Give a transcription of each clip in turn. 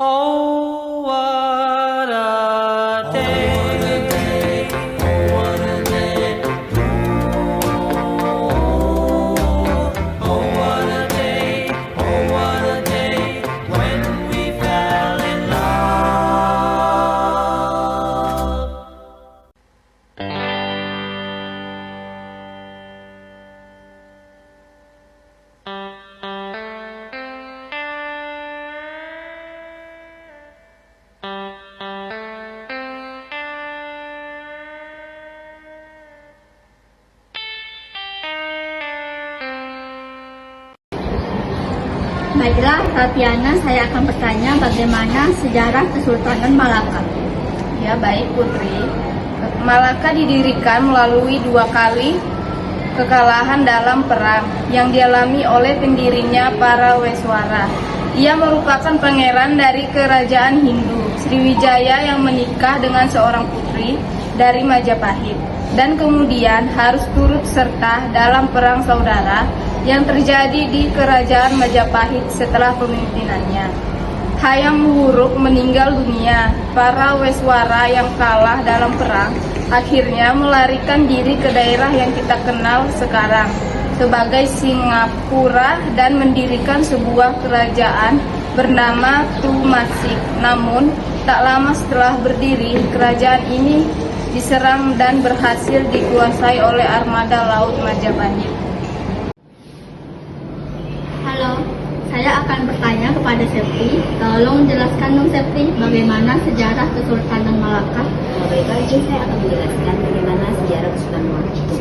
Oh, what a day. Oh, what a day. Oh, what a day. Oh, what a day when we fell in love. Baiklah, Ratiana, saya akan bertanya bagaimana sejarah Kesultanan Malaka. Ya, baik Putri. Malaka didirikan melalui 2 kali kekalahan dalam perang yang dialami oleh pendirinya para Weswara. Ia merupakan pangeran dari kerajaan Hindu, Sriwijaya, yang menikah dengan seorang putri dari Majapahit dan kemudian harus turut serta dalam perang saudara yang terjadi di kerajaan Majapahit setelah pemimpinannya. Hayam Wuruk meninggal dunia. Para Weswara yang kalah dalam perang akhirnya melarikan diri ke daerah yang kita kenal sekarang sebagai Singapura dan mendirikan sebuah kerajaan bernama Tumasik. Namun, tak lama setelah berdiri, kerajaan ini diserang dan berhasil dikuasai oleh armada laut Majapahit. Halo, saya akan bertanya kepada Septi. Tolong jelaskan dong Septi, bagaimana sejarah Kesultanan Malaka. Baiklah, izin saya akan menjelaskan bagaimana sejarah Kesultanan Malaka itu.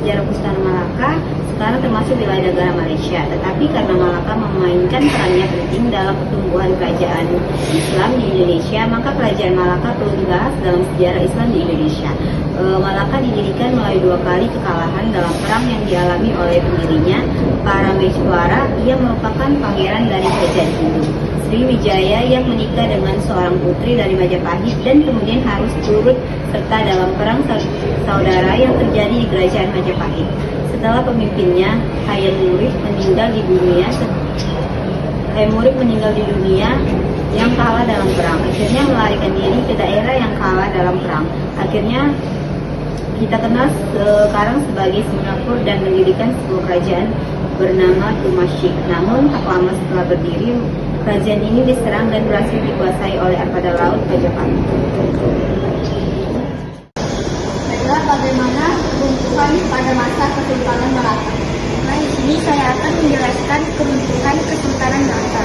Sejarah Kesultanan Malaka sekarang termasuk wilayah negara Malaysia, tetapi karena Malaka memainkan perannya penting dalam pertumbuhan kerajaan Islam di Indonesia, maka kerajaan Malaka perlu dibahas dalam sejarah Islam di Indonesia. Malaka didirikan melalui 2 kali kekalahan dalam perang yang dialami oleh pendirinya, para Meshwara. Ia merupakan pangeran dari kerajaan Hindu, Sriwijaya, yang menikah dengan seorang putri dari Majapahit dan kemudian harus turut serta dalam perang saudara yang terjadi di kerajaan Majapahit. Setelah pemimpinnya, Hayam Wuruk meninggal di dunia yang kalah dalam perang. Akhirnya melarikan diri ke daerah yang kalah dalam perang. Akhirnya kita kenal sekarang sebagai Singapura dan mendirikan sebuah kerajaan bernama Tumasik. Namun tak lama setelah berdiri, kerajaan ini diserang dan berhasil dikuasai oleh armada laut Majapahit. Baiklah, bagaimana keruntuhan pada masa Kesultanan Malaka. Nah, di sini saya akan menjelaskan keruntuhan Kesultanan Malaka.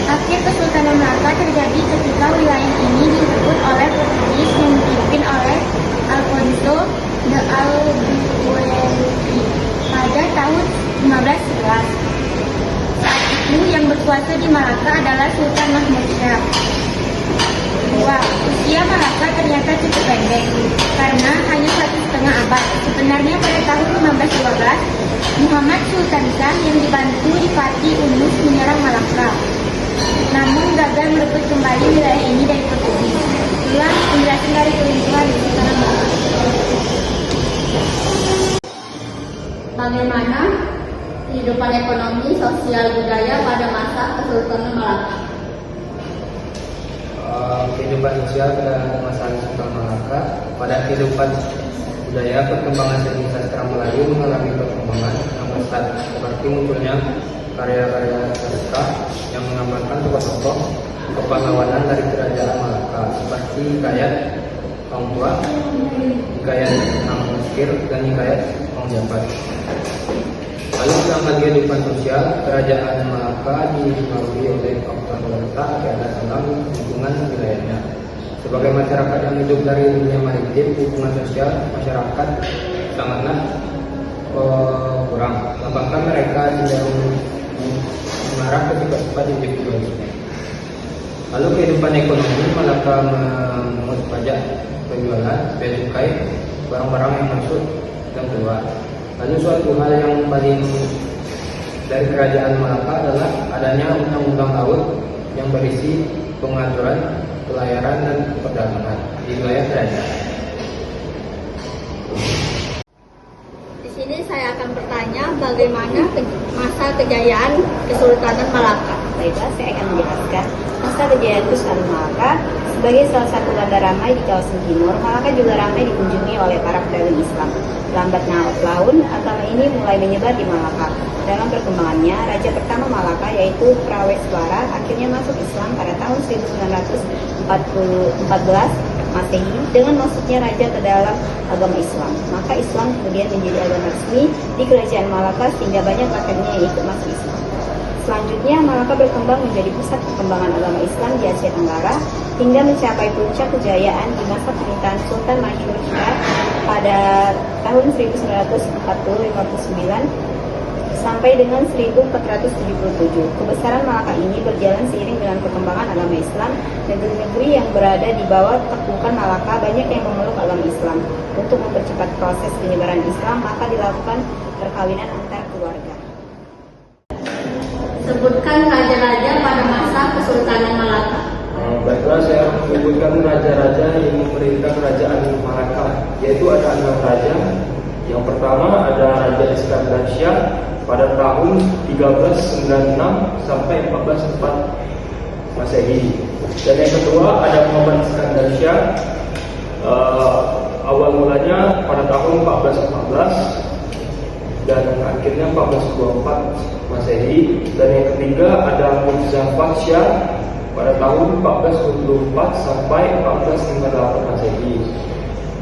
Akhir Kesultanan Malaka terjadi ketika wilayah ini direbut oleh Portugis yang dipimpin oleh Alfonso de Albuquerque pada tahun 1511. Saat itu yang berkuasa di Malaka adalah Sultan Mahmud Shah. Usia Malaka ternyata cukup pendek karena hanya 1,5 abad. Sebenarnya pada tahun 1512, Muhammad Sultan Shah yang dibantu Dipati Unus menyerang Malaka, namun gagal merebut kembali wilayah ini dari Portugis. Itulah penjelasan dari keruntuhan Kesultanan Malaka. Bagaimana kehidupan ekonomi, sosial, budaya pada masa Kesultanan Malaka. Kehidupan sosial pada masa Kesultanan Malaka. Pada kehidupan budaya, perkembangan seni sastra Melayu mengalami perkembangan yang pesat, seperti munculnya karya-karya sastra yang menggambarkan tokoh-tokoh kepahlawanan dari kerajaan Malaka, seperti hikayat Orang Tua, hikayat Sang Mesir, dan hikayat Orang Jabat. Lalu tentang kehidupan sosial, kerajaan Malaka dipengaruhi oleh faktor letak, keadaan alam, lingkungan wilayahnya. Sebagai masyarakat yang hidup dari dunia maritim, hubungan sosial masyarakat sangatlah kurang. Bahkan mereka cenderung mengarah ke sifat-sifat individualisme. Lalu kehidupan ekonomi, Malaka memungut pajak penjualan, bea cukai, barang-barang yang masuk dan keluar. Lalu suatu hal yang paling dari kerajaan Malaka adalah adanya undang-undang laut yang berisi pengaturan pelayaran dan perdagangan di wilayah kerajaan. Di sini saya akan bertanya bagaimana masa kejayaan Kesultanan Malaka. Baiklah, saya akan menjelaskan. Masa Pasca kejayaan Sultan Malaka sebagai salah satu bandar ramai di kawasan timur, Malaka juga ramai dikunjungi oleh para pedagang Islam. Lambat laun, agama ini mulai menyebar di Malaka. Dalam perkembangannya, raja pertama Malaka yaitu Praweswara akhirnya masuk Islam pada tahun 1914 Masehi dengan masuknya raja ke dalam agama Islam. Maka Islam kemudian menjadi agama resmi di kerajaan Malaka sehingga banyak rakyatnya yang ikut masuk Islam. Selanjutnya, Malaka berkembang menjadi pusat perkembangan agama Islam di Asia Tenggara hingga mencapai puncak kejayaan di masa pemerintahan Sultan Masyhur Shah pada tahun 1959 sampai dengan 1477. Kebesaran Malaka ini berjalan seiring dengan perkembangan agama Islam. Negeri-negeri yang berada di bawah taklukan Malaka banyak yang memeluk agama Islam. Untuk mempercepat proses penyebaran Islam, maka dilakukan perkawinan antar keluarga. Sebutkan raja-raja pada masa Kesultanan Malaka. Baiklah, saya menyebutkan raja-raja yang memerintah kerajaan Malaka, yaitu ada 6 raja. Yang pertama ada Raja Iskandar Shah pada tahun 1396 sampai 1404 Masehi. Dan yang kedua ada Muhammad Iskandar Shah, awal mulanya pada tahun 1414 dan akhirnya 1424 Masehi. Dan yang ketiga ada Muzaffar Shah pada tahun 1424 sampai 1458 Masehi.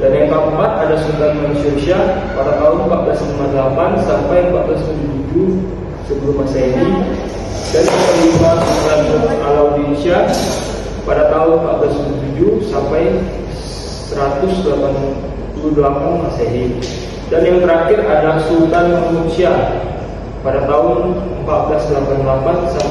Dan yang keempat ada Sultan Mansur Shah pada tahun 1458 sampai 1477 sebelum Masehi. Dan yang kelima Sultan Alauddin Shah pada tahun 1477 sampai 188 Masehi. Dan yang terakhir ada Sultan Mahmud Shah pada tahun 1488 sampai